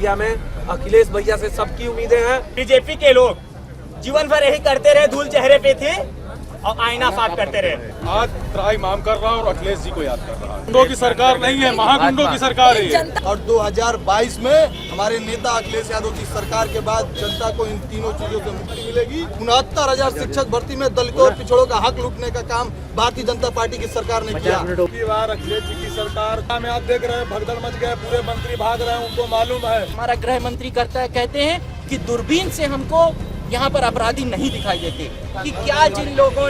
बलिया में अखिलेश भैया से सबकी उम्मीदें हैं। बीजेपी के लोग जीवन भर यही करते रहे, धूल चेहरे पे थी और आईना साफ करते रहे। आज त्राहिमाम कर रहा और अखिलेश जी को याद कर रहा है। गुंडों की सरकार नहीं है, महागुंडों की सरकार है। और 2022 में हमारे नेता अखिलेश यादव की सरकार के बाद जनता को इन तीनों चीजों से मुक्ति मिलेगी। 69,000 शिक्षक भर्ती में दलितों और पिछड़ों का हक लूटने का काम भारतीय जनता पार्टी की सरकार ने किया। की बार अखिलेश जी की सरकार में आप देख रहे हैं, भगदड़ मच गए, पूरे मंत्री भाग रहे हैं, उनको मालूम है। हमारा गृह मंत्री कहते हैं कि दूरबीन से हमको यहाँ पर अपराधी नहीं दिखाई देते कि क्या जिन लोगों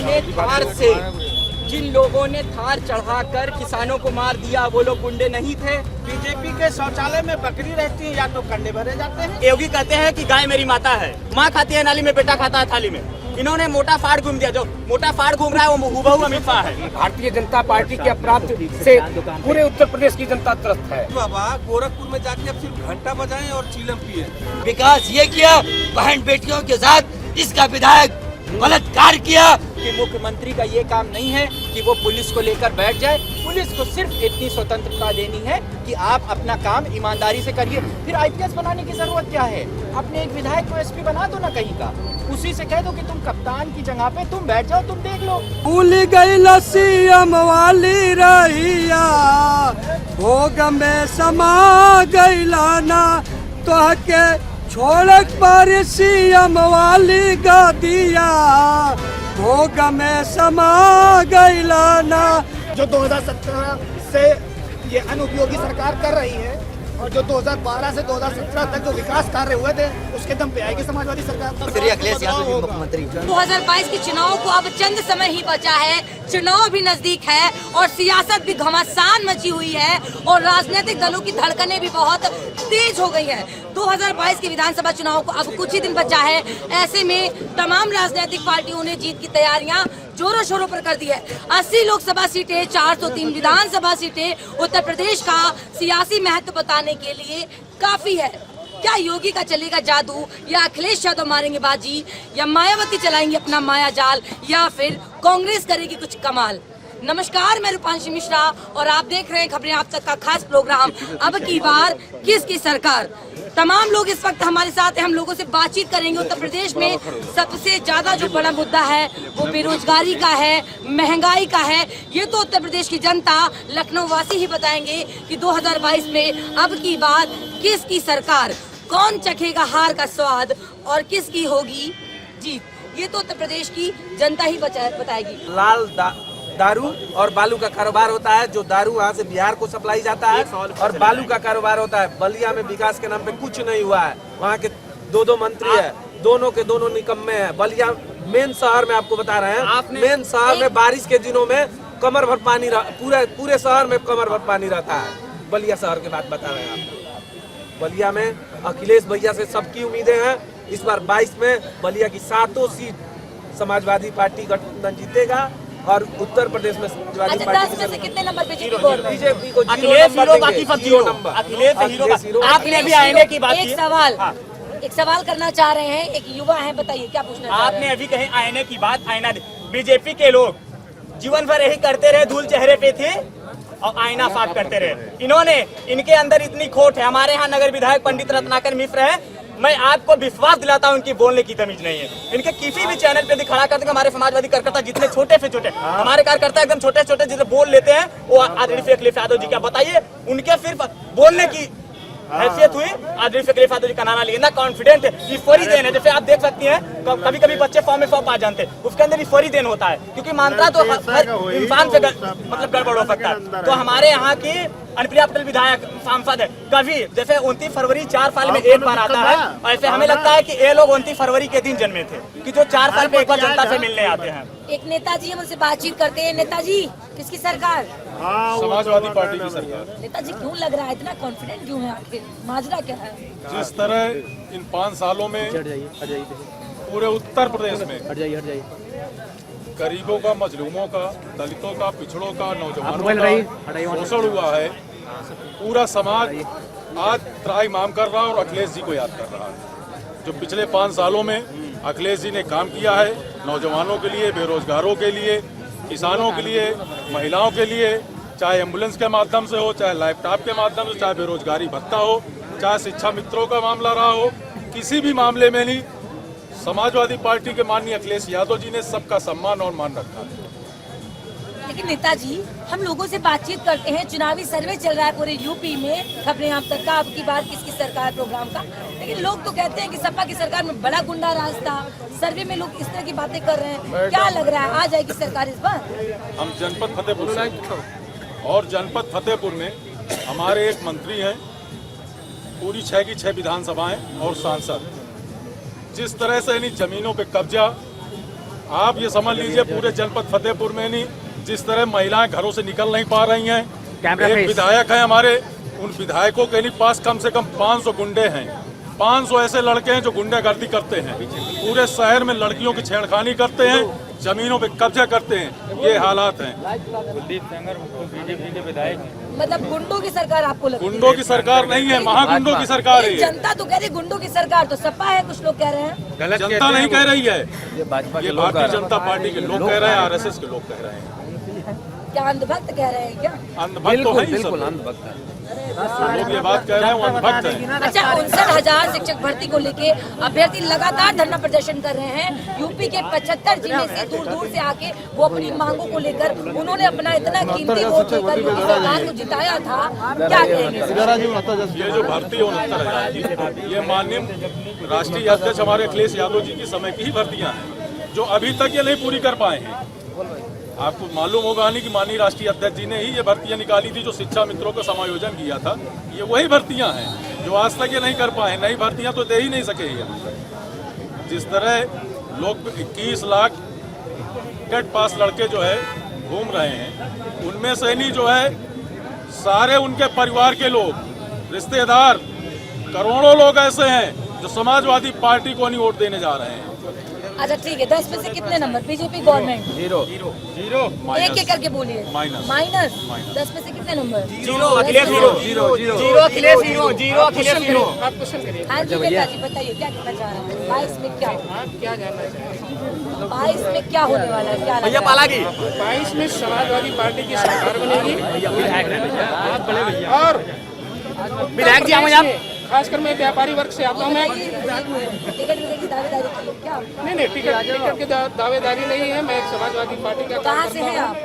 ने थार चढ़ाकर किसानों को मार दिया वो लोग गुंडे नहीं थे। बीजेपी के शौचालय में बकरी रहती है या तो कंडे भरे जाते हैं। योगी कहते हैं कि गाय मेरी माता है, माँ खाती है नाली में, बेटा खाता है थाली में। इन्होंने मोटा फाड़ घूम दिया, जो मोटा फाड़ घूम रहा है वो हुबहू अमित शाह है। भारतीय जनता पार्टी के अपराध से पूरे उत्तर प्रदेश की जनता त्रस्त है। बाबा गोरखपुर में जाके अब सिर्फ घंटा बजाएं और चीलम पिए। विकास ये किया, बहन बेटियों के साथ इसका विधायक बलात्कार किया। कि मुख्यमंत्री का ये काम नहीं है कि वो पुलिस को लेकर बैठ जाए। पुलिस को सिर्फ इतनी स्वतंत्रता देनी है कि आप अपना काम ईमानदारी से करिए। फिर आईपीएस बनाने की जरूरत क्या है? अपने एक विधायक को एसपी बना दो ना कहीं का, उसी से कह दो कि तुम कप्तान की जगह पे तुम बैठ जाओ, तुम देख लो। भूल गई लसीम वाली रहिया, भोग में समा गई लाना, तो के छोड़ पर सीएम वाली गादिया, भोग में समा गई लाना। जो 2017 से ये अनुपयोगी सरकार कर रही है और जो 2012 से 2017 तक जो विकास कार्य हुए थे उसके दम पे आएगी समाजवादी सरकार। अखिलेश यादव जी मुख्यमंत्री। 2022 के चुनाव को अब चंद समय ही बचा है, चुनाव भी नजदीक है और सियासत भी घमासान मची हुई है और राजनीतिक दलों की धड़कनें भी बहुत तेज हो गई है। 2022 के विधानसभा चुनाव को अब कुछ ही दिन बचा है। ऐसे में तमाम राजनीतिक पार्टियों ने जीत की तैयारियां जोरों शोरों पर कर दी है। 80 लोकसभा सीटें, 403 विधानसभा सीटें उत्तर प्रदेश का सियासी महत्व बताने के लिए काफी है। क्या योगी का चलेगा जादू या अखिलेश यादव मारेंगे बाजी या मायावती चलाएंगे अपना माया जाल या फिर कांग्रेस करेगी कुछ कमाल? नमस्कार, मैं रूपांशी मिश्रा और आप देख रहे हैं खबरें आप तक का खास प्रोग्राम अब की बार किसकी सरकार। तमाम लोग इस वक्त हमारे साथ हैं, हम लोगों से बातचीत करेंगे। उत्तर प्रदेश में सबसे ज्यादा जो बड़ा मुद्दा है वो बेरोजगारी का है, महंगाई का है। ये तो उत्तर प्रदेश की जनता, लखनऊ वासी ही बताएंगे कि 2022 में अब की बार किसकी सरकार, कौन चखेगा हार का स्वाद और किसकी होगी जीत। ये तो उत्तर प्रदेश की जनता ही बताएगी। लाल दारू और बालू का कारोबार होता है, जो दारू वहाँ से बिहार को सप्लाई जाता है और बालू का कारोबार होता है। बलिया में विकास के नाम पे कुछ नहीं हुआ है। वहाँ के दो मंत्री है, दोनों के दोनों निकम्मे हैं। बलिया मेन शहर में आपको बता रहे हैं, मेन शहर में बारिश के दिनों में कमर भर पानी, पूरे शहर में कमर भर पानी रहता है। बलिया शहर की बात बता रहे हैं आपको। बलिया में अखिलेश भैया से सबकी उम्मीदें हैं। इस बार 22 में बलिया की 7 सीट समाजवादी पार्टी गठबंधन जीतेगा और उत्तर प्रदेश में समाजवादी पार्टी से कितने नंबर पे बीजेपी को 0 नंबर। अखिलेश हीरो। आपने भी आईने की बात की। एक सवाल करना चाह रहे हैं, एक युवा है, बताइए क्या पूछना चाह रहे हैं? आपने अभी कहे आईने की बात, आईना। बीजेपी के लोग जीवन भर यही करते रहे, धूल चेहरे पे थे और आईना साफ करते रहे। इनके अंदर इतनी खोट है। हमारे यहाँ नगर विधायक पंडित रत्नाकर मिश्र है, मैं आपको विश्वास दिलाता हूँ इनकी बोलने की तमीज नहीं है। इनके किसी भी चैनल पे खड़ा करते हमारे समाजवादी कार्यकर्ता जितने छोटे से छोटे, हमारे कार्यकर्ता एकदम छोटे छोटे जिसे बोल लेते हैं वो आदरणीय अखिलेश यादव जी, क्या बताइए उनके सिर्फ बोलने की हैसियत हुई। आदरणीय अखिलेश यादव जी का नारा लिए ना कॉन्फिडेंट ईश्वरी देन है। जैसे आप देख सकती हैं कभी कभी बच्चे फॉर्म में फॉर्म आ जानते हैं, उसके अंदर ईश्वरी देन होता है, क्योंकि मानता तो हर इंसान से मतलब गड़बड़ हो सकता है। तो हमारे यहाँ की अनुप्रिया पटेल विधायक सांसद है, कभी जैसे 29 फरवरी 4 साल में एक बार आता है, और ऐसे हमें लगता है कि ये लोग 29 फरवरी के दिन जन्मे थे कि जो 4 साल पे एक बार जनता से मिलने आते हैं। एक नेताजी हम उनसे बातचीत करते हैं। नेताजी, किसकी सरकार? समाजवादी पार्टी की सरकार। नेताजी क्यों लग रहा है, इतना कॉन्फिडेंट क्यों है, आखिर माजरा क्या है? जिस तरह इन 5 सालों में पूरे उत्तर प्रदेश में गरीबों का, मजलूमों का, दलितों का, पिछड़ों का, नौजवानों का शोषण हुआ है, पूरा समाज आज त्राहिमाम कर रहा और अखिलेश जी को याद कर रहा है। जो पिछले 5 सालों में अखिलेश जी ने काम किया है नौजवानों के लिए, बेरोजगारों के लिए, किसानों के लिए, महिलाओं के लिए, चाहे एम्बुलेंस के माध्यम से हो, चाहे लैपटॉप के माध्यम से, चाहे बेरोजगारी भत्ता हो, चाहे शिक्षा मित्रों का मामला रहा हो, किसी भी मामले में नहीं, समाजवादी पार्टी के माननीय अखिलेश यादव जी ने सबका सम्मान और मान रखा है। लेकिन नेताजी, हम लोगों से बातचीत करते हैं, चुनावी सर्वे चल रहा है पूरे यूपी में, खबरें आप तक का, अब की बार किसकी सरकार प्रोग्राम का, लेकिन लोग तो कहते हैं कि सपा की सरकार में बड़ा गुंडा राज था। सर्वे में लोग इस तरह की बातें कर रहे हैं, क्या लग रहा है आ जाएगी सरकार इस बार? हम जनपद फतेहपुर से और जनपद फतेहपुर में हमारे एक मंत्री हैं, पूरी 6 की 6 विधानसभाएं और सांसद, जिस तरह से इन जमीनों पे कब्जा, आप ये समझ लीजिए पूरे जनपद फतेहपुर में नहीं, जिस तरह महिलाएं घरों से निकल नहीं पा रही हैं। एक विधायक है हमारे, उन विधायकों के पास कम से कम 500 गुंडे हैं, 500 ऐसे लड़के हैं जो गुंडागर्दी करते हैं, पूरे शहर में लड़कियों की छेड़खानी करते हैं, जमीनों पे कब्जा करते हैं, ये हालात हैं। कुलदीप सेंगर बीजेपी के विधायक, मतलब गुंडों की सरकार आपको लगती है? गुंडों की सरकार नहीं है, महागुंडों की सरकार है। जनता तो कह रही गुंडों की सरकार, तो सपा है, कुछ लोग कह रहे हैं। जनता नहीं कह रही है, ये भारतीय जनता पार्टी के लोग कह रहे हैं, RSS के लोग कह रहे हैं। क्या अंधभक्त कह रहे हैं क्या? अंधभक्त तो है ही सब लोग, ये बात कह रहे हैं, वो अंधभक्त है। अच्छा, 59,000 शिक्षक भर्ती को लेके अभ्यर्थी लगातार धरना प्रदर्शन कर रहे हैं। यूपी के 75 जिले से दूर दूर से आके वो अपनी मांगों को लेकर, उन्होंने अपना इतना कीमती वोट लेकर योगी सरकार को जिताया था, क्या कहेंगे? ये जो भर्ती 69,000, ये माननीय राष्ट्रीय अध्यक्ष हमारे अखिलेश यादव जी की समय की ही भर्तियां हैं, जो अभी तक ये नहीं पूरी कर पाए हैं। आपको मालूम होगा नहीं कि माननीय राष्ट्रीय अध्यक्ष जी ने ही ये भर्तियां निकाली थी, जो शिक्षा मित्रों का समायोजन किया था, ये वही भर्तियां हैं जो आज तक ये नहीं कर पाए। नई भर्तियां तो दे ही नहीं सके ये। जिस तरह लोग 21 लाख टेट पास लड़के जो है घूम रहे हैं, उनमें से नहीं जो है सारे उनके परिवार के लोग, रिश्तेदार, करोड़ों लोग ऐसे हैं जो समाजवादी पार्टी को नहीं वोट देने जा रहे हैं। अच्छा ठीक है, 10 में से कितने नंबर? बीजेपी गवर्नमेंट 0 एक करके बोलिए। माइनस 10 में से कितने नंबर? 0 अखिलेश, 0 अखिलेश, 0 अखिलेश, 0। आप क्वेश्चन करिए। हाँ जी नेताजी, बताइए क्या कहना चाह रहे हैं? 22 में क्या, क्या जानना चाहिए? 22 में क्या होने वाला है, क्या भैया पालागी 22 में समाजवादी पार्टी की सरकार बनेगी और विधायक जी हमें आप खासकर मैं व्यापारी वर्ग से आता हूँ। मैं टिकट की दावेदारी की है क्या? नहीं टिकट की दावेदारी नहीं है। मैं एक समाजवादी पार्टी का कहाँ से हैं आप?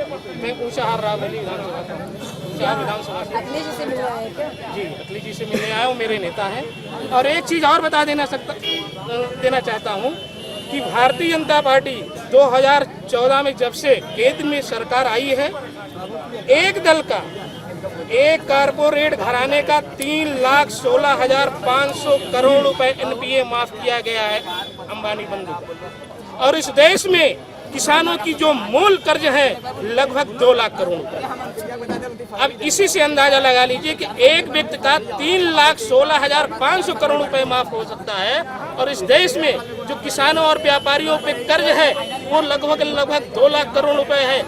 मैं ऊंचाहार रावली विधानसभा का, ऊंचाहार विधानसभा से। अखिलेश जी से मिल रहा है क्या? जी, अखिलेश जी से मिलने आया हूँ, मेरे नेता हैं। और एक चीज़ और बता देना चाहता हूँ कि भारतीय जनता पार्टी 2014 में जब से केंद्र में सरकार आई है, एक दल का, एक कारपोरेट घराने का 3,16,500 करोड़ रुपए NPA माफ किया गया है अंबानी बंधु को। और इस देश में किसानों की जो मूल कर्ज है लगभग 2 लाख करोड़ रुपए। अब इसी से अंदाजा लगा लीजिए कि एक व्यक्ति का 3,16,500 करोड़ रुपए माफ हो सकता है, और इस देश में जो किसानों और व्यापारियों पे कर्ज है वो लगभग 2 लाख करोड़ रुपए है।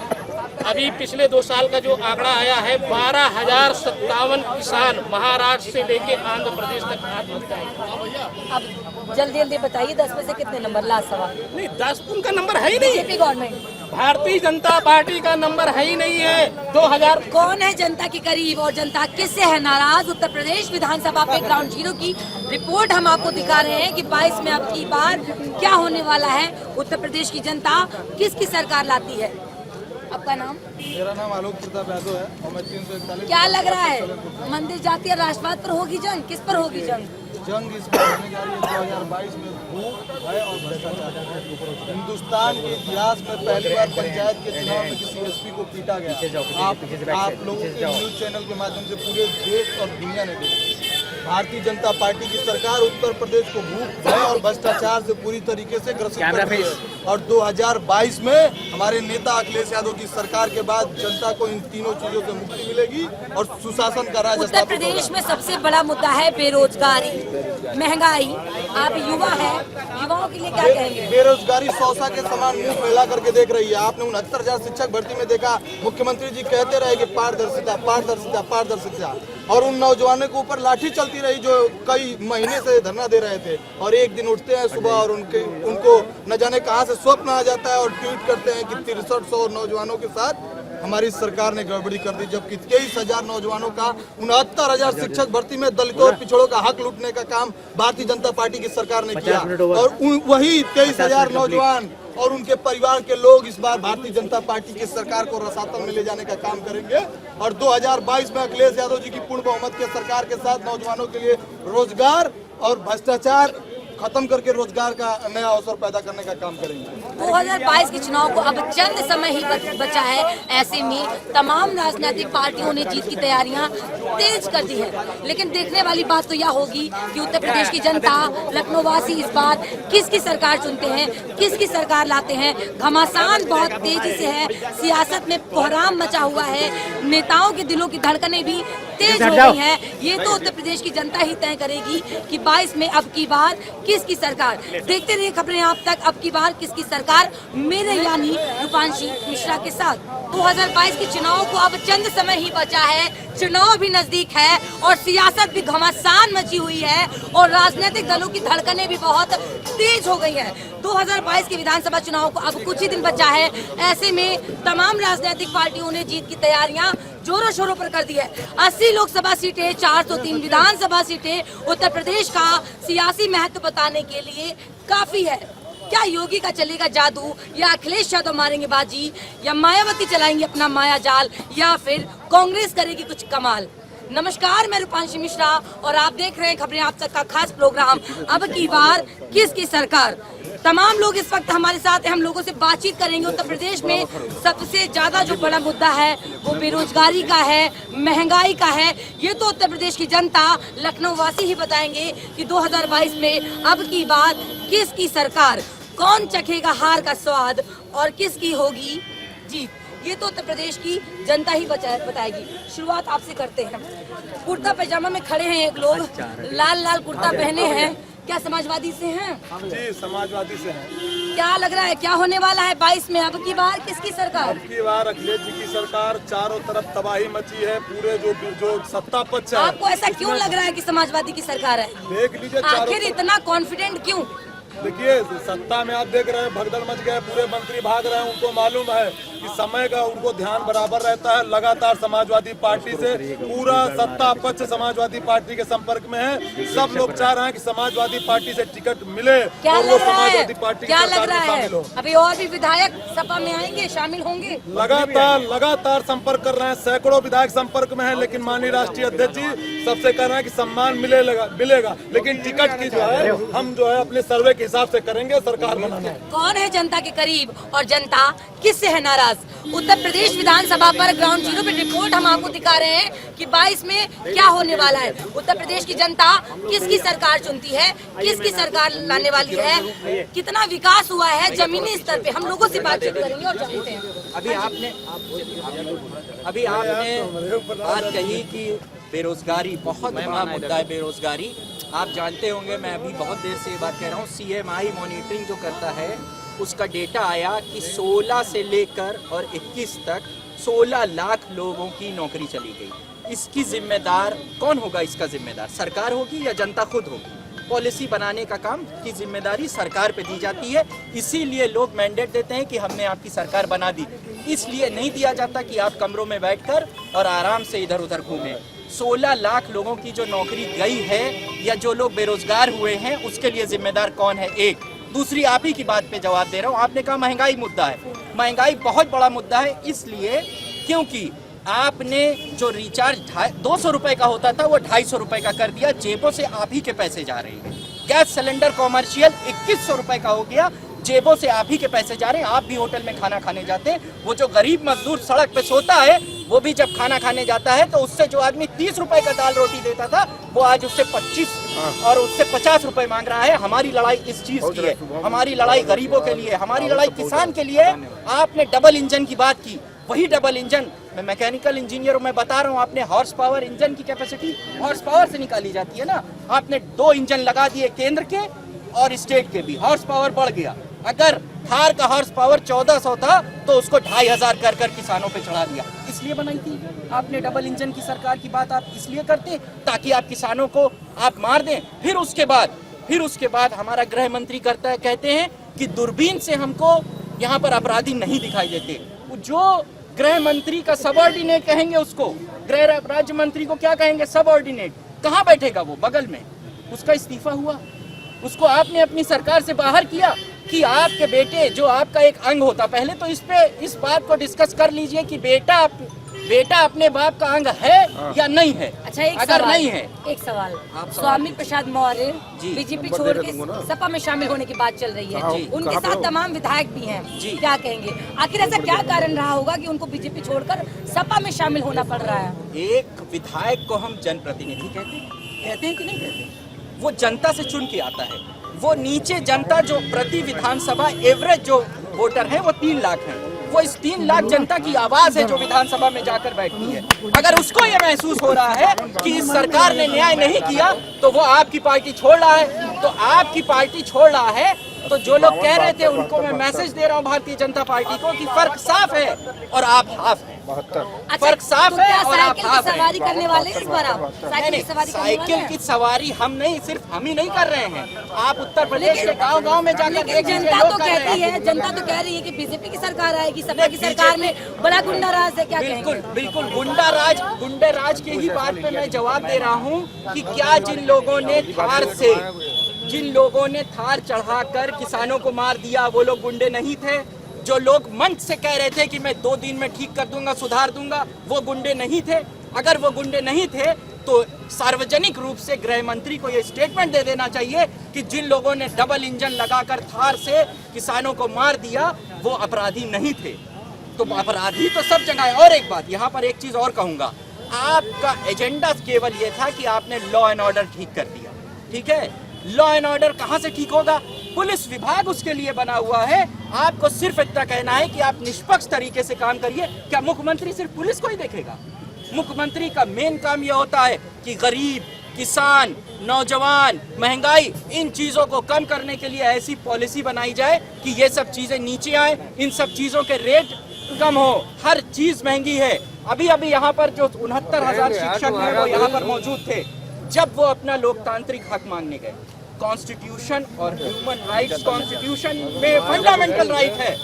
अभी पिछले 2 साल का जो आंकड़ा आया है, 12,057 किसान महाराष्ट्र से लेके आंध्र प्रदेश तक आत्महत्या। अब जल्दी जल्दी बताइए 10 में से कितने नंबर? लास्ट सवाल। नहीं, 10 उनका नंबर है ही नहीं। BJP government, Bharatiya Janata party का नंबर है ही नहीं है। 2000 कौन है जनता के करीब और जनता किससे है नाराज? उत्तर प्रदेश विधानसभा पे ग्राउंड जीरो की रिपोर्ट हम आपको दिखा रहे हैं कि 22 में अब की बार क्या होने वाला है। उत्तर प्रदेश की जनता किसकी सरकार लाती है? आपका नाम? मेरा नाम आलोक प्रताप यादव है और मैं 341। क्या लग रहा है, मंदिर जातीय राष्ट्रवाद पर होगी जंग? किस पर होगी जंग? जंग इस बार होने जा रही है 2022 में भूख, भय और भ्रष्टाचार। हिंदुस्तान के इतिहास में पहली बार पंचायत के चुनाव में किसी एसपी को पीटा गया। आप लोगों के न्यूज चैनल के माध्यम से पूरे देश और दुनिया ने देखा। भारतीय जनता पार्टी की सरकार उत्तर प्रदेश को भूख, भय और भ्रष्टाचार से पूरी तरीके से ग्रसित कर रही है। और 2022 में हमारे नेता अखिलेश यादव की सरकार के बाद जनता को इन तीनों चीजों से मुक्ति मिलेगी और सुशासन का राज। उत्तर प्रदेश में सबसे बड़ा मुद्दा है बेरोजगारी, महंगाई। आप युवा हैं, युवाओं के लिए क्या कहेंगे? बेरोजगारी सौसा के समान मुंह फैला करके देख रही है। आपने 69,000 शिक्षक भर्ती में देखा, मुख्यमंत्री जी कहते रहे कि पारदर्शिता पारदर्शिता पारदर्शिता, और उन नौजवानों के ऊपर लाठी चलती रही जो कई महीने से धरना दे रहे थे। और एक दिन उठते हैं सुबह और उनको न जाने कहां से स्वप्न आ जाता है और ट्वीट करते हैं कि 6300 नौजवानों के साथ हमारी सरकार ने गड़बड़ी कर दी, जबकि 23,000 नौजवानों का 69,000 शिक्षक भर्ती में दलितों और पिछड़ों का हक लूटने का काम भारतीय जनता पार्टी की सरकार ने किया। और वही 23,000 नौजवान और उनके परिवार के लोग इस बार भारतीय जनता पार्टी की सरकार को रसातल में ले जाने का काम करेंगे। और 2022 में अखिलेश यादव जी की पूर्ण बहुमत के सरकार के साथ नौजवानों के लिए रोजगार और भ्रष्टाचार खत्म करके रोजगार का नया अवसर पैदा करने का काम करेंगे। 2022 के चुनाव को अब चंद समय ही बचा है। ऐसे में तमाम राजनीतिक पार्टियों ने जीत की तैयारियां तेज कर दी है। लेकिन देखने वाली बात तो यह होगी कि उत्तर प्रदेश की जनता, लखनऊ वासी इस बार किसकी सरकार चुनते हैं, किसकी सरकार लाते हैं। घमासान बहुत तेजी से है, सियासत में कोहराम मचा हुआ है, नेताओं के दिलों की धड़कनें भी तेज हो गई हैं। ये तो उत्तर प्रदेश की जनता ही तय करेगी कि 22 में अब की बार किसकी सरकार। देखते रहिए खबरें आप तक, अब की बार किसकी सरकार, मेरे यानी रूपांशी मिश्रा के साथ। 2022 के चुनाव को अब चंद समय ही बचा है, चुनाव भी नजदीक है और सियासत भी घमासान मची हुई है और राजनीतिक दलों की धड़कनें भी बहुत तेज हो गई है। 2022 के विधानसभा चुनाव को अब कुछ ही दिन बचा है। ऐसे में तमाम राजनीतिक पार्टियों ने जीत की तैयारियां जोरों शोरों पर कर दी है। 80 लोकसभा सीटें, 403 विधानसभा सीटें उत्तर प्रदेश का सियासी महत्व बताने के लिए काफी है। क्या योगी का चलेगा जादू, या अखिलेश यादव मारेंगे बाजी, या मायावती चलाएंगे अपना माया जाल, या फिर कांग्रेस करेगी कुछ कमाल। नमस्कार, मैं रूपांशी मिश्रा और आप देख रहे हैं खबरें आप तक का खास प्रोग्राम अब की बार किसकी सरकार। तमाम लोग इस वक्त हमारे साथ हैं, हम लोगों से बातचीत करेंगे। उत्तर प्रदेश में सबसे ज्यादा जो बड़ा मुद्दा है वो बेरोजगारी का है, महंगाई का है। ये तो उत्तर प्रदेश की जनता, लखनऊ वासी ही बताएंगे कि 2022 में अब की बार किसकी सरकार, कौन चखेगा हार का स्वाद और किसकी होगी जीत। ये तो उत्तर प्रदेश की जनता ही बताएगी। शुरुआत आपसे करते हैं। कुर्ता पैजामा में खड़े हैं एक लोग, लाल लाल कुर्ता पहने हैं, क्या समाजवादी से हैं? जी, समाजवादी से हैं। क्या लग रहा है, क्या होने वाला है 22 में, अब की बार किसकी सरकार? अब की बार अखिलेश जी की सरकार। चारों तरफ तबाही मची है, पूरे जो सत्ता पक्ष है। आपको ऐसा क्यों लग रहा है कि समाजवादी की सरकार है? देख लीजिए, आखिर इतना कॉन्फिडेंट क्यों? देखिए, सत्ता में आप देख रहे हैं भगदड़ मच गए, पूरे मंत्री भाग रहे हैं। उनको मालूम है कि समय का उनको ध्यान बराबर रहता है। लगातार समाजवादी पार्टी से पूरा सत्ता पक्ष समाजवादी पार्टी के संपर्क में है। सब लोग चाह रहे हैं कि समाजवादी पार्टी से टिकट मिले और वो समाजवादी पार्टी क्या की लग सरकार रहा में शामिल हो। है अभी और भी विधायक सपा में आएंगे, शामिल होंगे? लगातार संपर्क कर रहे हैं, सैकड़ों विधायक संपर्क में हैं। लेकिन माननीय राष्ट्रीय अध्यक्ष जी सबसे कह रहे हैं कि सम्मान मिलेगा, लेकिन टिकट की जो है हम जो है अपने सर्वे के हिसाब से करेंगे, सरकार बनाना है। कौन है जनता के करीब और जनता किससे है नाराज? उत्तर प्रदेश विधानसभा पर ग्राउंड जीरो पे रिपोर्ट हम आपको दिखा रहे हैं कि 22 में क्या होने वाला है। उत्तर प्रदेश की जनता किसकी सरकार चुनती है, किसकी सरकार लाने वाली है, कितना विकास हुआ है जमीनी स्तर पे, हम लोगों से बातचीत करेंगे और जानते हैं। अभी आपने बात कही कि बेरोजगारी बहुत बड़ा मुद्दा है। बेरोजगारी आप जानते होंगे, मैं अभी बहुत देर से ये बात कह रहा हूँ। CMI मॉनिटरिंग जो करता है उसका डेटा आया कि 16 से लेकर और 21 तक 16 लाख लोगों की नौकरी चली गई। इसकी जिम्मेदार कौन होगा? इसका जिम्मेदार सरकार होगी या जनता खुद होगी? पॉलिसी बनाने का काम की जिम्मेदारी सरकार पे दी जाती है। इसीलिए लोग मैंडेट देते हैं कि हमने आपकी सरकार बना दी। इसलिए नहीं दिया जाता कि आप कमरों में बैठकर और आराम से इधर उधर घूमें। 16 लाख लोगों की जो नौकरी गई है या जो लोग बेरोजगार हुए हैं उसके लिए जिम्मेदार कौन है? एक। दूसरी, आप ही की बात पे जवाब दे रहा हूँ। आपने कहा महंगाई मुद्दा है। महंगाई बहुत बड़ा मुद्दा है, इसलिए क्योंकि आपने जो रिचार्ज 200 रुपए का होता था वो 250 रुपए का कर दिया। जेबों से आप ही के पैसे जा रहे हैं। गैस सिलेंडर कॉमर्शियल 2100 रुपए का हो गया, जेबों से आप ही के पैसे जा रहे हैं। आप भी होटल में खाना खाने जाते हैं। वो जो गरीब मजदूर सड़क पे सोता है वो भी जब खाना खाने जाता है तो उससे जो आदमी 30 रुपए का दाल रोटी देता था वो आज उससे 25 और उससे 50 रुपए मांग रहा है। हमारी लड़ाई इस चीज की है, हमारी लड़ाई गरीबों के लिए, हमारी लड़ाई किसान के लिए। आपने डबल इंजन की बात की, वही डबल इंजन, मैं मैकेनिकल इंजीनियर हूँ, मैं बता रहा हूँ, आपने हॉर्स पावर, इंजन की कैपेसिटी हॉर्स पावर से निकाली जाती है ना। आपने 2 इंजन लगा दिए, केंद्र के और स्टेट के भी, हॉर्स पावर बढ़ गया। अगर थार का हॉर्स पावर 1400 था तो उसको 2500 कर किसानों पे चढ़ा दिया। इसलिए बनाई थी आपने डबल इंजन की सरकार की बात, आप इसलिए करते ताकि आप किसानों को आप मार दें। फिर उसके बाद हमारा गृह मंत्री कहते हैं कि दूरबीन से हमको यहाँ पर अपराधी नहीं दिखाई देते। जो गृह मंत्री का सबऑर्डिनेट कहेंगे उसको, गृह राज्य मंत्री को क्या कहेंगे? सबऑर्डिनेट। कहाँ बैठेगा वो? बगल में। उसका इस्तीफा हुआ, उसको आपने अपनी सरकार से बाहर किया कि आपके बेटे जो आपका एक अंग होता, पहले तो इस बात को डिस्कस कर लीजिए कि बेटा अपने बाप का अंग है या नहीं है। अच्छा, एक अगर सवाल, नहीं है, एक सवाल, स्वामी प्रसाद मौर्य बीजेपी छोड़ के सपा में शामिल होने की बात चल रही है, उनके साथ तमाम विधायक भी हैं, क्या कहेंगे? आखिर ऐसा क्या कारण रहा होगा कि उनको बीजेपी छोड़कर सपा में शामिल होना पड़ रहा है? एक विधायक को हम जनप्रतिनिधि कहते हैं कि नहीं कहते? वो जनता से चुन के आता है। वो नीचे जनता जो प्रति विधानसभा एवरेज जो वोटर है वो 3 लाख है। वो इस 3 लाख जनता की आवाज है जो विधानसभा में जाकर बैठती है। अगर उसको ये महसूस हो रहा है कि इस सरकार ने न्याय नहीं किया तो वो आपकी पार्टी छोड़ रहा है। तो आपकी पार्टी छोड़ रहा है तो जो लोग कह रहे थे उनको मैं मैसेज दे रहा हूँ भारतीय जनता पार्टी को कि फर्क साफ है और आप हाफ है। फर्क साफ है और आप हाफ है। सवारी करने वाले इस बार आप साइकिल की सवारी हम नहीं, सिर्फ हम ही नहीं कर रहे हैं। आप उत्तर प्रदेश के गांव-गांव में जाकर देख लीजिए, जनता लोग तो कर रहे कहती हैं। है, जनता तो कह रही है कि बीजेपी की सरकार आएगी, सपा की सरकार में बड़ा गुंडा राज है, क्या बिल्कुल बिल्कुल गुंडा राज के ही बात पे मैं जवाब दे रहा हूँ कि क्या जिन लोगों ने थार चढ़ाकर किसानों को मार दिया वो लोग गुंडे नहीं थे? जो लोग मंच से कह रहे थे कि मैं 2 दिन में ठीक कर दूंगा, सुधार दूंगा, वो गुंडे नहीं थे? अगर वो गुंडे नहीं थे तो सार्वजनिक रूप से गृह मंत्री को ये स्टेटमेंट दे देना चाहिए कि जिन लोगों ने डबल इंजन लगाकर थार से किसानों को मार दिया वो अपराधी नहीं थे। तो अपराधी तो सब जगह है। और एक बात यहाँ पर एक चीज और कहूंगा, आपका एजेंडा केवल ये था कि आपने लॉ एंड ऑर्डर ठीक कर दिया। ठीक है, लॉ एंड ऑर्डर कहां से ठीक होगा? पुलिस विभाग उसके लिए बना हुआ है। आपको सिर्फ इतना कहना है कि आप निष्पक्ष तरीके से काम करिए। क्या मुख्यमंत्री सिर्फ पुलिस को ही देखेगा? मुख्यमंत्री का मेन काम यह होता है कि गरीब, किसान, नौजवान, महंगाई, इन चीजों को कम करने के लिए ऐसी पॉलिसी बनाई जाए कि ये सब चीजें नीचे आए, इन सब चीजों के रेट कम हो। हर चीज महंगी है। अभी यहाँ पर जो 69,000 शिक्षक हैं वो यहाँ पर मौजूद थे जब वो अपना लोकतांत्रिक हक मांगने गए। कॉन्स्टिट्यूशन और ह्यूमन राइट्स, कॉन्स्टिट्यूशन में फंडामेंटल राइट है।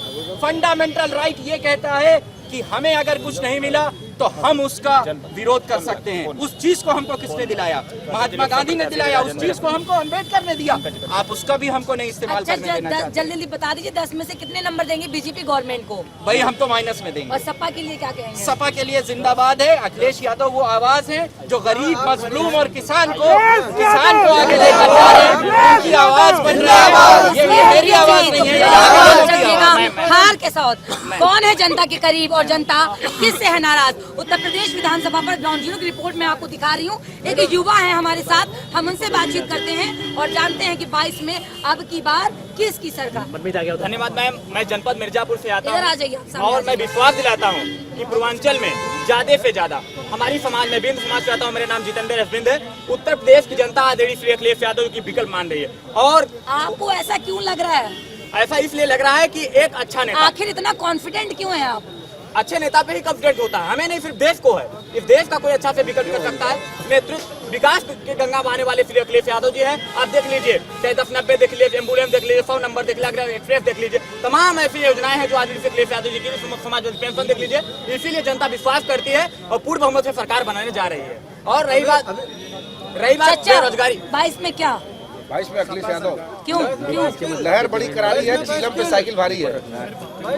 फंडामेंटल राइट ये कहता है कि हमें अगर कुछ नहीं मिला तो हम उसका विरोध कर सकते हैं। उस चीज को हमको किसने दिलाया? महात्मा गांधी ने दिलाया। उस चीज को हमको अम्बेडकर ने दिया। आप उसका भी हमको नहीं इस्तेमाल करने देना चाहते। जल्दी बता दीजिए, 10 में से कितने नंबर देंगे बीजेपी गवर्नमेंट को? भाई हम तो माइनस में देंगे। और सपा के लिए क्या कहेंगे? सपा के लिए जिंदाबाद है। अखिलेश यादव वो आवाज है जो गरीब, मजलूम और किसान को आगे लेकर जा रहे हैं। उनकी आवाज बन रहा है। ये मेरी आवाज नहीं है। हार के साथ कौन है जनता के करीब और जनता किससे है नाराज? उत्तर प्रदेश विधानसभा पर ग्राउंड जीरो की रिपोर्ट में आपको दिखा रही हूँ। एक युवा है हमारे साथ, हम उनसे बातचीत करते हैं और जानते हैं कि 22 में अब की बार किसकी सरकार। धन्यवाद मैम। मैं जनपद मिर्जापुर से आता इधर आ जाइए आप, सामने हूँ आ और मैं विश्वास दिलाता हूँ कि पूर्वांचल में ज्यादा से ज्यादा हमारी समाज में बिंद समाज से आता हूँ। मेरा नाम जितेंद्र अरविंद है। उत्तर प्रदेश की जनता आदरणीय श्री अखिलेश यादव की विकल्प मान रही है। और आपको ऐसा क्यों लग रहा है? ऐसा इसलिए लग रहा है कि एक अच्छा नेता, आखिर इतना कॉन्फिडेंट क्यों है आप? अच्छे नेता पे ही कॉन्फिडेंट होता है। हमें नहीं, सिर्फ देश को है। इस देश का कोई अच्छा से विकल्प कर सकता है। नेतृत्व विकास के गंगा बहाने वाले श्री अखिलेश यादव जी हैं। आप देख लीजिए, चाहे 1090 देख लीजिए, एम्बुलेंस देख लीजिए, 100 नंबर देख लीजिए, एक्सप्रेस देख लीजिए, तमाम ऐसी योजनाएं हैं जो आदरणीय श्री अखिलेश यादव जी की। समाजवादी पेंशन देख लीजिए। इसीलिए जनता विश्वास करती है और पूर्ण बहुमत से सरकार बनाने जा रही है। और रही बात बेरोजगारी, 22 में क्या? 22 में अखिलेश यादव क्यों? लहर बड़ी करारी है, चीलम पे साइकिल भारी है।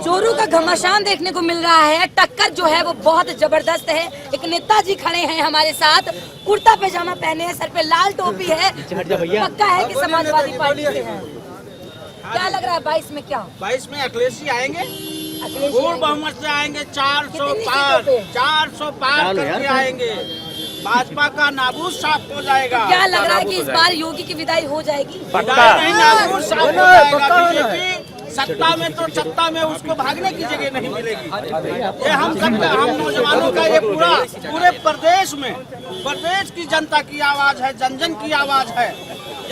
चोरों का घमासान देखने को मिल रहा है। टक्कर जो है वो बहुत जबरदस्त है। एक नेताजी खड़े हैं हमारे साथ, कुर्ता पैजामा पहने हैं, सर पे लाल टोपी है, पक्का है कि समाजवादी पार्टी से हैं। क्या लग रहा है 22 में क्या? 22 में अखिलेश जी आएंगे, अखिलेश जी पूर्ण आएंगे। बहुमत से आएंगे। 400 कितनी पार सीटों पे? 400 पार करके आएंगे। भाजपा का नाबूद साफ हो जाएगा। क्या लग रहा है कि इस बार योगी की विदाई हो जाएगी? नहीं, नाबूद साफ हो जाएगा। बीजेपी सत्ता में तो सत्ता में उसको भागने की जगह नहीं मिलेगी। ये हम नौजवानों का ये पूरे प्रदेश में प्रदेश की जनता की आवाज है, जन जन की आवाज है।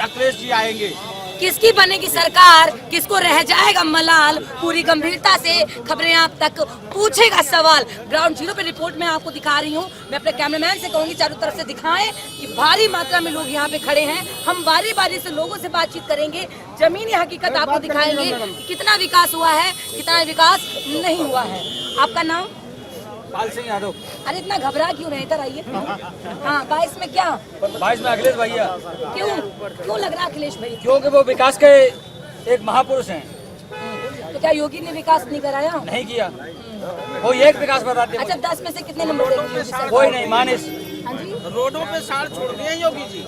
अखिलेश जी आएंगे। किसकी बनेगी सरकार, किसको रह जाएगा मलाल? पूरी गंभीरता से खबरें आप तक पूछेगा सवाल। ग्राउंड जीरो पे रिपोर्ट में आपको दिखा रही हूँ। मैं अपने कैमरामैन से कहूंगी चारों तरफ से दिखाएं कि भारी मात्रा में लोग यहाँ पे खड़े हैं। हम बारी बारी से लोगों से बातचीत करेंगे, जमीनी हकीकत आपको दिखाएंगे कि कितना विकास हुआ है, कितना विकास नहीं हुआ है। आपका नाम? पाल सिंह यादव। अरे इतना घबरा क्यों रहे, इधर आइए। हाँ 22 में क्या? 22 में अखिलेश भैया। क्यों क्यों लग रहा है अखिलेश भाई? क्योंकि वो विकास के एक महापुरुष हैं। तो क्या योगी ने विकास नहीं कराया? नहीं किया, वो एक विकास बताते। अच्छा 10 में से कितने नंबर देंगे योगी सरकार? कोई नहीं मानिस। हाँ जी, रोडों पे साड़ छोड़ दिए योगी जी,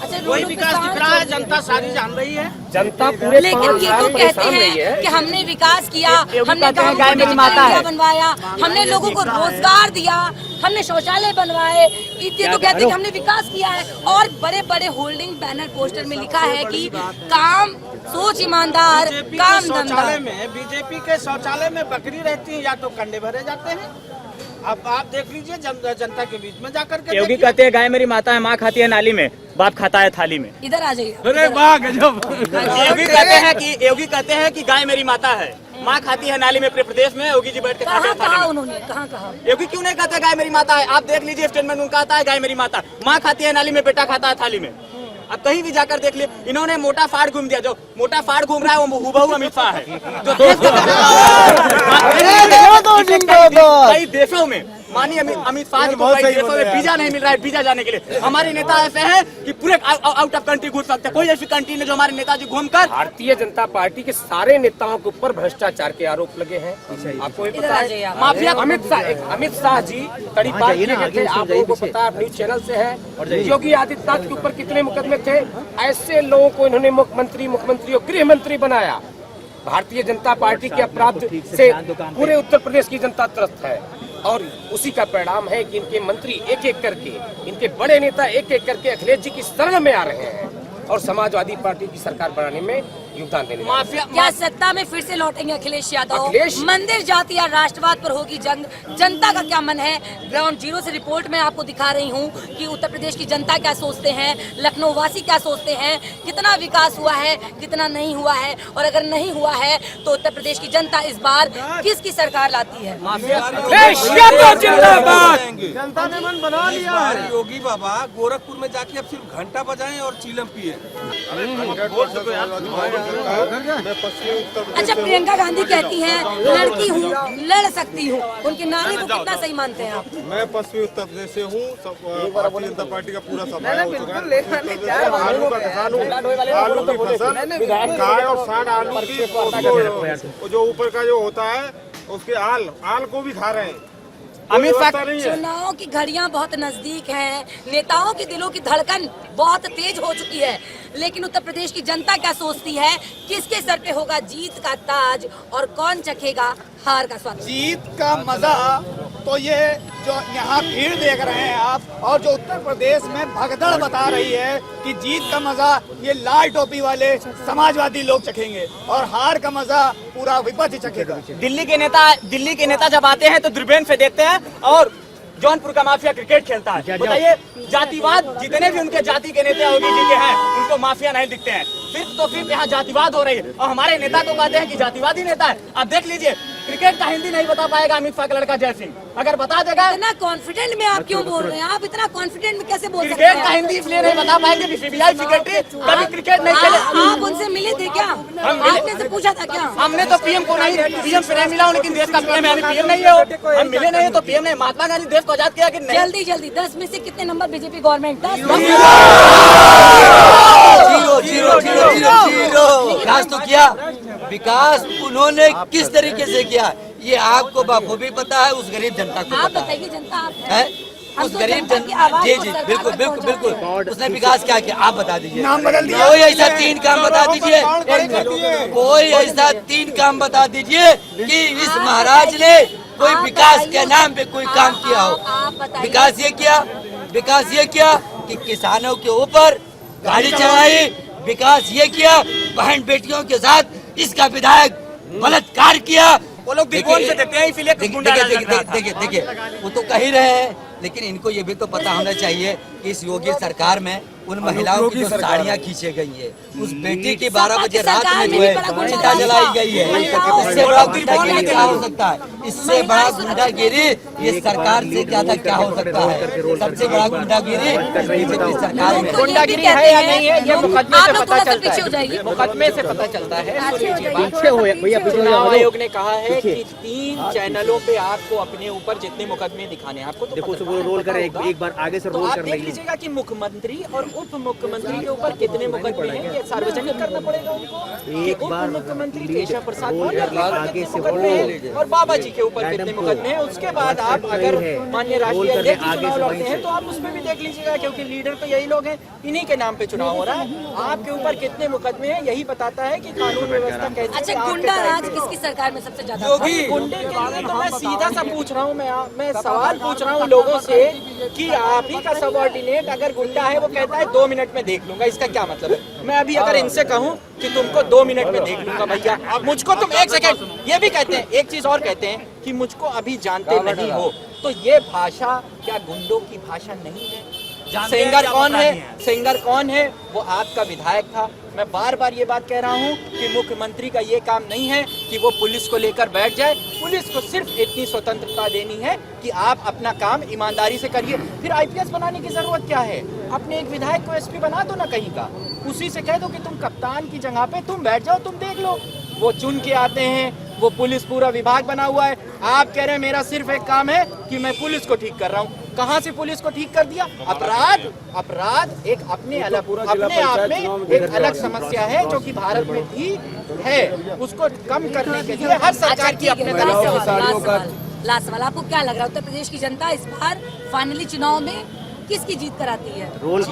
अच्छा वही रोडों पे विकास साड़ दिख रहा है, जनता सारी जान रही है। जनता पूरे लेकिन ये तो कहते हैं कि हमने विकास किया, हमने गाँव गाय मेरी माता है। बनवाया, हमने लोगों को रोजगार दिया, हमने शौचालय बनवाए, ये तो कहते हैं कि हमने विकास किया है। और बड़े बड़े होल्डिंग बैनर पोस्टर में लिखा है कि काम सोच ईमानदार, काम शौचालय दमदार। में बीजेपी के शौचालय में बकरी रहती है या तो कंडे भरे जाते हैं। अब आप देख लीजिए जनता के बीच में जाकर के योगी देखिए। कहते हैं गाय मेरी माता है, माँ खाती है नाली में, बाप खाता है थाली में। इधर आ जाइए। अरे वाह गजब। योगी कहते हैं कि गाय मेरी माता है, माँ खाती है नाली में। पूरे प्रदेश में योगी जी बैठ के खाते हैं कहा थाली में। उन्होंने, कहाँ कहा? योगी क्यों नहीं कहते गाय मेरी माता है? आप देख लीजिए स्टेटमेंट उनका आता है गाय मेरी माता, माँ खाती है नाली में, बेटा खाता है थाली में। अब कहीं भी जाकर देख लिए, इन्होंने मोटा फाड़ घूम दिया। जो मोटा फाड़ घूम रहा है वो हुबहू अमित शाह है, जो देश कई देशों में माननीय अमित शाह जी को कई देशों में वीजा नहीं मिल रहा है, वीजा जाने के लिए। हमारे नेता ऐसे हैं कि पूरे आउट ऑफ कंट्री घूम सकते हैं। कोई ऐसी कंट्री नहीं जो हमारे नेताजी घूमकर। भारतीय जनता पार्टी के सारे नेताओं के ऊपर भ्रष्टाचार के आरोप लगे हैं। आपको ये पता है? माफिया अमित शाह जी तड़ीपार किए गए थे, आप लोगों को पता है, न्यूज चैनल से है। योगी आदित्यनाथ के ऊपर कितने मुकदमे थे? ऐसे लोगों को इन्होंने मुख्यमंत्री और गृह मंत्री बनाया। भारतीय जनता पार्टी के अपराध से पूरे उत्तर प्रदेश की जनता त्रस्त है और उसी का परिणाम है कि इनके मंत्री एक एक करके, इनके बड़े नेता एक एक करके अखिलेश जी की शरण में आ रहे हैं और समाजवादी पार्टी की सरकार बनाने में योगदान देने माफिया क्या सत्ता में फिर से लौटेंगे अखिलेश यादव? अखिलेश? मंदिर जाति या राष्ट्रवाद पर होगी जंग, जनता का क्या मन है? ग्राउंड जीरो से रिपोर्ट में आपको दिखा रही हूँ कि उत्तर प्रदेश की जनता क्या सोचते हैं, लखनऊ वासी क्या सोचते हैं, कितना विकास हुआ है, कितना नहीं हुआ है, और अगर नहीं हुआ है तो उत्तर प्रदेश की जनता इस बार किसकी सरकार लाती है? जनता ने मन बना लिया। योगी बाबा गोरखपुर में जाके अब सिर्फ घंटा बजाएं और चीलम पिए। अच्छा प्रियंका गांधी कहती हैं लड़की हूँ, लड़ सकती हूँ, उनके नारे को कितना सही मानते हैं आप? मैं पश्चिमी उत्तर प्रदेश से हूँ। भारतीय जनता पार्टी का पूरा सफाया हो चुका है। आलू का किसान हूँ, आलू की फसल, गाय और साग आलू की जो ऊपर का जो होता है उसके आल को भी खा रहे हैं। अमित शाह चुनाव की घड़ियां बहुत नजदीक हैं, नेताओं के दिलों की धड़कन बहुत तेज हो चुकी है, लेकिन उत्तर प्रदेश की जनता क्या सोचती है? किसके सर पे होगा जीत का ताज और कौन चखेगा हार का स्वाद? जीत का मजा तो ये जो यहाँ भीड़ देख रहे हैं आप, और जो उत्तर प्रदेश में भगदड़ बता रही है कि जीत का मजा ये लाल टोपी वाले समाजवादी लोग चखेंगे और हार का मजा पूरा विपक्ष चखेगा। दिल्ली के नेता जब आते हैं तो दूरबीन से देखते हैं और जौनपुर का माफिया क्रिकेट खेलता है। बताइए जातिवाद, जितने भी उनके जाति के नेता योगी जी के हैं उनको माफिया नहीं दिखते हैं। सिर्फ यहाँ जातिवाद हो रही है और हमारे नेता को कहते हैं कि जातिवादी नेता है। आप देख लीजिए क्रिकेट का हिंदी नहीं बता पाएगा अमित शाह का लड़का जय सिंह, अगर बता देगा। इतना कॉन्फिडेंट में आप क्यों बोल रहे हैं? आप इतना कॉन्फिडेंट में कैसे बोल सकते क्रिकेट का हैं? हिंदी इसलिए नहीं बता पाएंगे कि सीबीआई सेक्रेटरी कभी क्रिकेट नहीं खेले। आप उनसे मिले थे क्या? आपने से पूछा था क्या? हमने तो पीएम को नहीं, पीएम से नहीं मिला, लेकिन देश का पीएम है, पीएम नहीं है, हम मिले नहीं तो पीएम नहीं। महात्मा गांधी देश को आजाद किया कि नहीं? जल्दी 10 में से कितने नंबर बीजेपी गवर्नमेंट? 10 जीरो। विकास तो किया, विकास उन्होंने किस तरीके से किया ये आपको बखूबी पता है, उस गरीब जनता को आप पता बताइए, जनता आप है। हम उस तो गरीब जनता की आवाज जी को जी सरकार बिल्कुल तक बिल्कुल पहुंचाते बिल्कुल। उसने विकास क्या किया आप बता दीजिए। नाम बदल दिया। कोई ऐसा 3 काम बता दीजिए, कोई ऐसा 3 काम बता दीजिए कि इस महाराज ने कोई विकास के नाम पे कोई काम किया हो। विकास ये किया कि किसानों के ऊपर गाड़ी चलाई। विकास ये किया बहन बेटियों के साथ इसका विधायक बलात्कार किया। वो लोग दिग्गज से देते हैं, इसीलिए देखिए वो तो कह ही रहे हैं, लेकिन इनको ये भी तो पता होना चाहिए कि इस योगी सरकार में उन महिलाओं की जो साड़ियाँ खींचे गई है, उस बेटी की 12 बजे रात में जो है सरकार में चिता जलाई गई है, इससे बड़ा गुंडागिरी क्या हो सकता है? इससे बड़ा गुंडागिरी ये सरकार से ज्यादा क्या हो सकता है? सबसे बड़ा गुंडागिरी बीजेपी सरकार में। गुंडागिरी है या नहीं है ये मुकदमे आप से लोग पता थोड़ा सा चलता पीछे हो है। जाइए। मुकदमे से पता चलता है। पीछे हो भैया, पीछे हो चुनाव जाओ। आयोग ने कहा है कि 3 चैनलों पे आपको अपने ऊपर जितने मुकदमे दिखाने हैं आपको तो देखो पता वो रोल पता करे, होगा। एक बार आगे से तो रोल आप कर देख लेंगे। लीजिएगा कि मुख्यमंत्री और उप मुख्यमंत्री के ऊपर कितने मुकदमे हैं, ये सार्वजनिक करना पड़ेगा उनको कि एक उप बार मुख्यमंत्री लीड केशव प्रसाद रोल मौर्य कर के ऊपर आगे कितने से मुकदमे वो हैं और बाबा जी के ऊपर मैडम कितने को मुकदमे हैं। उसके बाद आप कर अगर रही है, माननीय रोल राष्ट्रीय कर रहे अध्यक्ष आगे चुनाव से लड़ते वहीं हैं से। तो आप उसमें भी देख लीजिएगा, क्योंकि लीडर तो यही लोग हैं, इन्हीं के नाम पे चुनाव हो रहा है। आपके ऊपर कितने मुकदमे हैं यही बताता है कि कानून व्यवस्था कैसी अच्छा, है आपके गुंडा टाइम राज पे। किसकी सरकार में सबसे ज्यादा था? गुंडे के लिए तो मैं सीधा सा पूछ रहा हूँ, मैं सवाल पूछ रहा हूँ लोगों से कि आप ही का सबऑर्डिनेट अगर गुंडा है वो कहता है 2 मिनट में देख लूंगा, इसका क्या मतलब है? मैं अभी अगर इनसे कहूँ कि तुमको 2 मिनट में देख लूंगा भैया, मुझको तुम 1 सेकंड, ये भी कहते हैं, एक चीज और कहते हैं कि मुझको अभी जानते नहीं हो, तो ये भाषा क्या गुंडों की भाषा नहीं है? सिंगर कौन है? सिंगर कौन है? वो आपका विधायक था। मैं बार बार ये बात कह रहा हूँ कि मुख्यमंत्री का ये काम नहीं है कि वो पुलिस को लेकर बैठ जाए। पुलिस को सिर्फ इतनी स्वतंत्रता देनी है कि आप अपना काम ईमानदारी से करिए। फिर आईपीएस बनाने की जरूरत क्या है? अपने एक विधायक को एसपी बना दो ना कहीं का, उसी से कह दो कि तुम कप्तान की जगह पे तुम बैठ जाओ, तुम देख लो। वो चुन के आते हैं, वो पुलिस पूरा विभाग बना हुआ है। आप कह रहे हैं मेरा सिर्फ एक काम है कि मैं पुलिस को ठीक कर रहा हूँ। कहाँ से पुलिस को ठीक कर दिया? अपराध एक अपने आप में एक अलग समस्या है जो कि भारत में भी है। उसको कम करने के लिए हर सरकार की अपने तरफ से लास्ट सवाल, आपको क्या लग रहा है उत्तर प्रदेश की जनता इस बार फाइनली चुनाव में किसकी जीत कराती है? रोल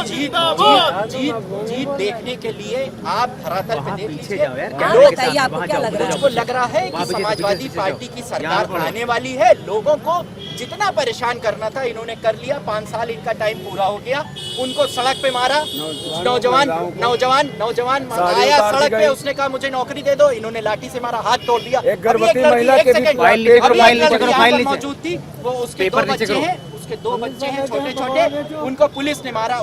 जीत देखने के लिए आप धरातल पे देख लीजिए। आप बताइए, आपको क्या लग रहा है? मुझको लग रहा है कि समाजवादी पार्टी की सरकार आने वाली है। लोगों को जितना परेशान करना था इन्होंने कर लिया। 5 साल इनका टाइम पूरा हो गया। उनको सड़क पे मारा, नौजवान आया सड़क पे, उसने कहा मुझे नौकरी दे दो, इन्होंने लाठी से मारा, हाथ तोड़ दिया। एक गर्भवती महिला के भी मौजूद थी, वो उसके 2 बच्चे हैं, उसके 2 बच्चे हैं छोटे छोटे, उनको पुलिस ने मारा।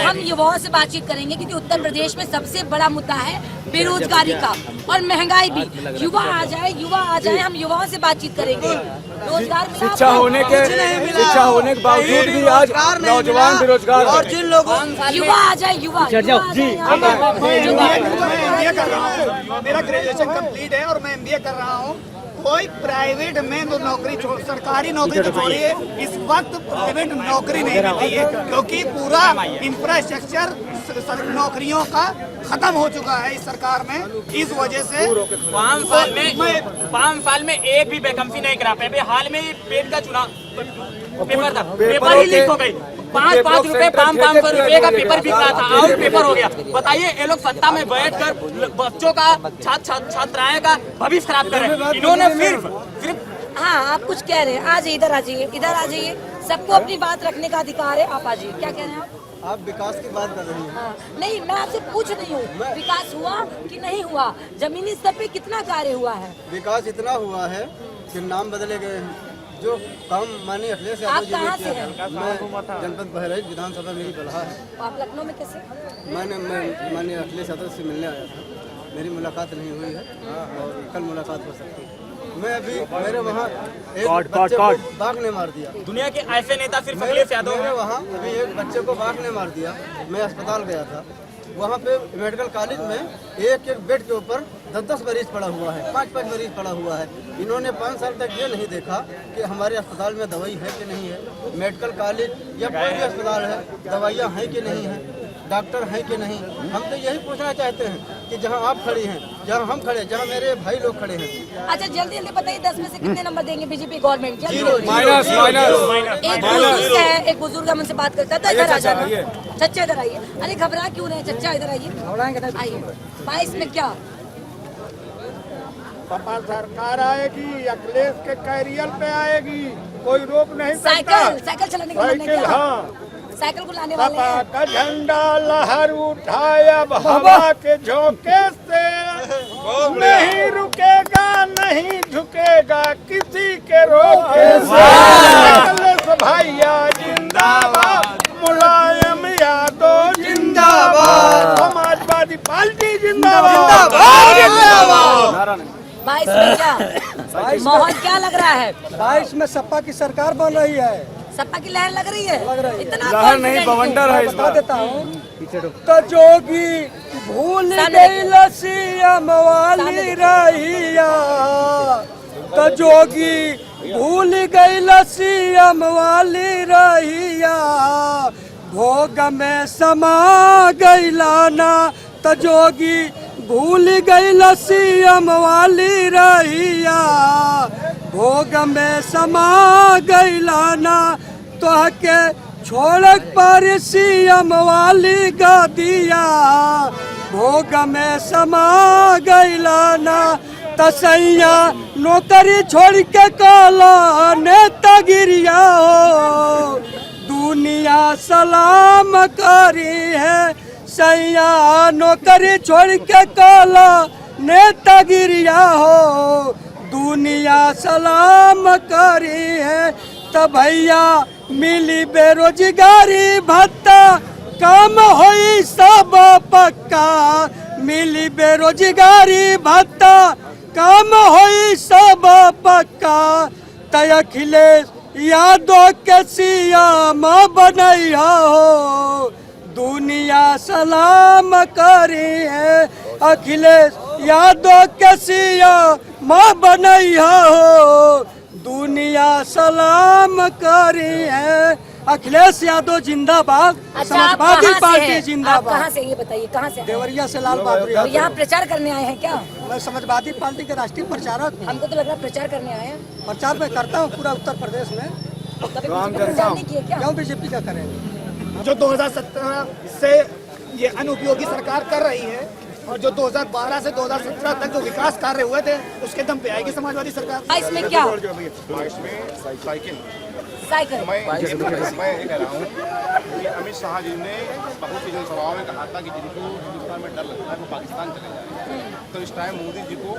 हम युवाओं से बातचीत करेंगे क्योंकि उत्तर प्रदेश में सबसे बड़ा मुद्दा है बेरोजगारी का और महंगाई भी। युवा आ जाए, हम युवाओं से बातचीत करेंगे। रोजगार मिला? शिक्षा होने के बावजूद भी आज नौजवान बेरोजगार और जिन लोगों युवा आ जाए, युवा मेरा ग्रेजुएशन कंप्लीट है और मैं एमबीए कर रहा हूँ। कोई प्राइवेट में तो नौकरी सरकारी नौकरी तो छोड़िए, इस वक्त प्राइवेट नौकरी नहीं मिलती है क्योंकि पूरा इंफ्रास्ट्रक्चर नौकरियों का खत्म हो चुका है इस सरकार में। इस वजह से 5 साल में एक भी वैकेंसी नहीं करा पाए। हाल में पेट का चुनाव पेपर था, पेपर ही लीक हो गई। 5-5 रुपए 500 रुपए का पेपर बिक रहा था, आउट पेपर हो गया। बताइए, ये लोग सत्ता में बैठकर बच्चों का छात्राएं का भविष्य खराब कर रहे हैं। इन्होंने सिर्फ हाँ, आप कुछ कह रहे हैं, आ जाइए, इधर आ जाइए। सबको अपनी बात रखने का अधिकार है, आप आ जाइए। क्या कह रहे हैं आप विकास की बात कर रही हैं। हाँ, नहीं, मैं आपसे पूछ रही हूँ विकास हुआ कि नहीं हुआ, जमीनी स्तर पे कितना कार्य हुआ है? विकास इतना हुआ है कि नाम बदले गए हैं। जो काम माननीय अखिलेश यादव जी ने किया था, मैं जनपद बहराइच विधानसभा मेरी बलहा है। आप लखनऊ में कैसे? मैं माननीय अखिलेश यादव से मिलने आया था, मेरी मुलाकात नहीं हुई है और कल मुलाकात हो सकती है। मैं अभी मेरे वहाँ एक बच्चे को बाघ ने मार दिया। दुनिया के ऐसे नेता सिर्फ अखिलेश यादव मेरे वहाँ अभी एक बच्चे को बाघ ने मार दिया। मैं अस्पताल गया था, वहाँ पे मेडिकल कॉलेज में एक बेड के ऊपर 10-10 मरीज पड़ा हुआ है, 5-5 मरीज पड़ा हुआ है। इन्होंने 5 साल तक ये नहीं देखा कि हमारे अस्पताल में दवाई है कि नहीं है, मेडिकल कॉलेज या कोई भी अस्पताल है दवाइयाँ हैं कि नहीं है, डॉक्टर हैं कि नहीं। हम तो यही पूछना चाहते हैं कि जहाँ आप खड़ी हैं, जहाँ हम खड़े, जहाँ मेरे भाई लोग खड़े हैं। अच्छा, जल्दी बताइए, 10 में से कितने नंबर देंगे बीजेपी गवर्नमेंट? माइनस एक बुजुर्ग हम उनसे बात करता था, इधर आ जाना। चच्चा इधर आइए। अरे घबरा क्यों रहे चच्चा, इधर आइए। 22 में क्या सपा सरकार आएगी, अखिलेश के कैरियर पे आएगी, कोई रोक नहीं सकता। साइकिल चलाने का मन है क्या? हाँ, साइकिल को लाने वाले सपा हैं। का झंडा लहर उठाया हवा के झोंके से, नहीं रुकेगा नहीं झुकेगा किसी के रोके से। भैया जिंदाबाद, मुलायम यादव जिंदाबाद, समाजवादी पार्टी जिंदाबाद। 22 में क्या माहौल क्या लग रहा है? 22 में सपा की सरकार बन रही है। सपा की लहर लग रही है? इतना लहर नहीं, confident बवंडर है। क्यों? बता देता हूँ तो जोगी भूल गई लसीयम वाली रहिया, तो जोगी भूल गई लसीयम वाली रहिया, भोग में समा गई लाना, तो जोगी भूल गई लसीयम वाली रहिया, भोग में समा गई लाना, तो के छोड़ पर सीएम वाली गदिया, भोग में समा गई लाना, तसैया नौकरी छोड़ के काला नेता गिरिया हो, दुनिया सलाम करी है, सैया नौकरी छोड़ के काला नेता गिरिया हो, दुनिया सलाम करी है, तो भैया मिली बेरोजगारी भत्ता, काम होई सब पक्का, मिली बेरोजगारी भत्ता, काम होई सब पक्का, तय अखिलेश यादव के सीएम बनैया हो, दुनिया सलाम करी है, अखिलेश यादव के सीएम बनैया हो, दुनिया सलाम करी है, अखिलेश यादव जिंदाबाद, अच्छा, आप समाजवादी कहाँ से पार्टी हैं? आप जिंदाबाद। कहाँ से, ये बताइए कहाँ से हैं? देवरिया से लाल बहादुर और यादव। यहाँ प्रचार करने आए हैं क्या? मैं समाजवादी पार्टी के राष्ट्रीय प्रचारक हूँ। हमको तो लग रहा है प्रचार करने आए हैं। प्रचार मैं करता हूँ पूरा उत्तर प्रदेश में। कभी बीजेपी का प्रचार नहीं किया क्या? क्यों बीजेपी का करेंगे? जो 2017 से ये अनुपयोगी सरकार कर रही है, और जो 2012 से 2017 तक जो विकास कार्य हुए थे, उसके दम पे आएगी समाजवादी सरकार। 22 में क्या? 22 में साइकिल। साइकिल। मैं ये कह रहा हूँ कि अमित शाह जी ने बहुत सी जनसभाओं में कहा था कि जिनको हिंदुस्तान में डर लगता है वो पाकिस्तान चले जाए, तो इस टाइम मोदी जी को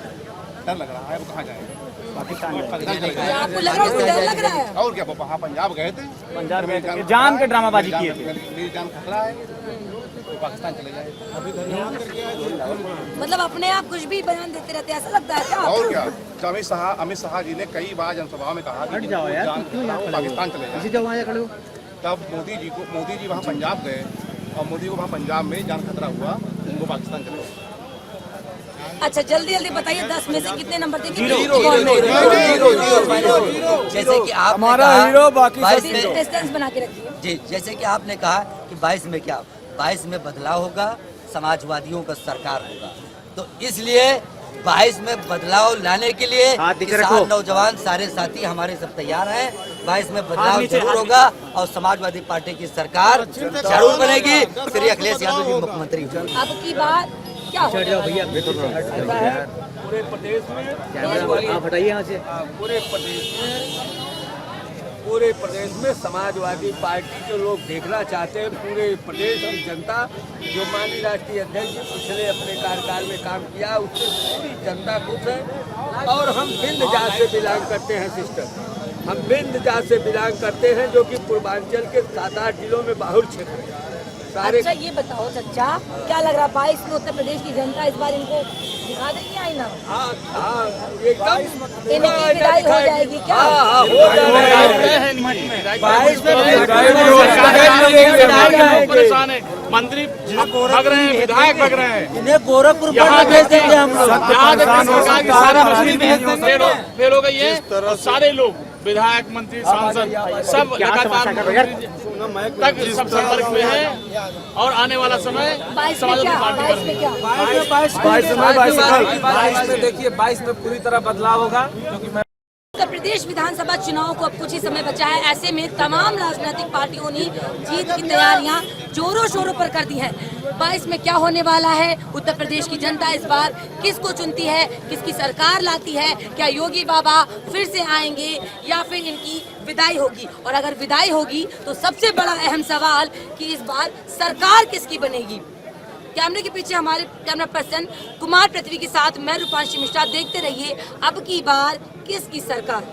डर लग रहा है, वो कहाँ जाएंगे? पाकिस्तान चले जाए। आपको लग रहा है उसको डर लग रहा है? और क्या, वहाँ पंजाब गए थे, पंजाब गए थे, जान के ड्रामाबाजी किए थे। मेरी जान खतरा है, तो पाकिस्तान चले जाए। मतलब अपने आप कुछ भी बयान देते रहते हैं, ऐसा लगता है क्या? और क्या, तो अमित शाह जी ने कई बार जनसभाओं में कहा कि पाकिस्तान चले जाए, तब मोदी जी वहाँ पंजाब गए, और मोदी को वहाँ पंजाब में जान खतरा हुआ, उनको पाकिस्तान चले गए। अच्छा जल्दी जल्दी बताइए 10 में से कितने नंबर देंगे? जैसे कि आप हमारा हीरो बाकी सब में डिस्टेंस बना के रखिए। जी, जैसे कि आपने कहा कि 22 में क्या, 22 में बदलाव होगा, समाजवादियों का सरकार होगा, तो इसलिए 22 में बदलाव लाने के लिए किसान नौजवान सारे साथी हमारे सब तैयार हैं। 22 में बदलाव जरूर होगा और समाजवादी पार्टी की सरकार जरूर बनेगी, फिर अखिलेश यादव जी मुख्यमंत्री होंगे। अब की बात क्या हो? पूरे प्रदेश में आप हटाइए यहाँ से। पूरे प्रदेश में समाजवादी पार्टी के लोग देखना चाहते हैं, पूरे प्रदेश की जनता जो माननीय राष्ट्रीय अध्यक्ष जी पिछले अपने कार्यकाल में काम किया, उससे पूरी जनता खुश है। और हम बिंद जात से बिलोंग करते हैं सिस्टर, हम बिंद जात से बिलोंग करते हैं, जो कि पूर्वांचल के 7-8 जिलों में बाहुल क्षेत्र है सारे। अच्छा ये बताओ चचा, क्या लग रहा है 22 में उत्तर प्रदेश की जनता इस बार इनको दिखा देगी आईना? हाँ एकदम इनकी विदाई हो जाएगी क्या? परेशान है, मंत्री भग रहे हैं, विधायक भग रहे हैं, इन्हें गोरखपुर भेज देंगे हम लोग। फेल हो गई है, और सारे लोग विधायक मंत्री सांसद सब लगातार तक सब संपर्क में है, और आने वाला समय 22 में क्या? 22 में क्या? 22 में देखिए 22 में पूरी तरह बदलाव होगा, क्योंकि मैं उत्तर प्रदेश विधानसभा चुनाव को अब कुछ ही समय बचा है। ऐसे में तमाम राजनीतिक पार्टियों ने जीत की तैयारियां जोरों शोरों पर कर दी है। 22 में क्या होने वाला है? उत्तर प्रदेश की जनता इस बार किसको चुनती है, किसकी सरकार लाती है? क्या योगी बाबा फिर से आएंगे या फिर इनकी विदाई होगी? और अगर विदाई होगी तो सबसे बड़ा अहम सवाल कि इस बार सरकार किसकी बनेगी। कैमरे के पीछे हमारे कैमरा पर्सन कुमार पृथ्वी के साथ मैं रूपांशी मिश्रा। देखते रहिए अब की बार किसकी सरकार।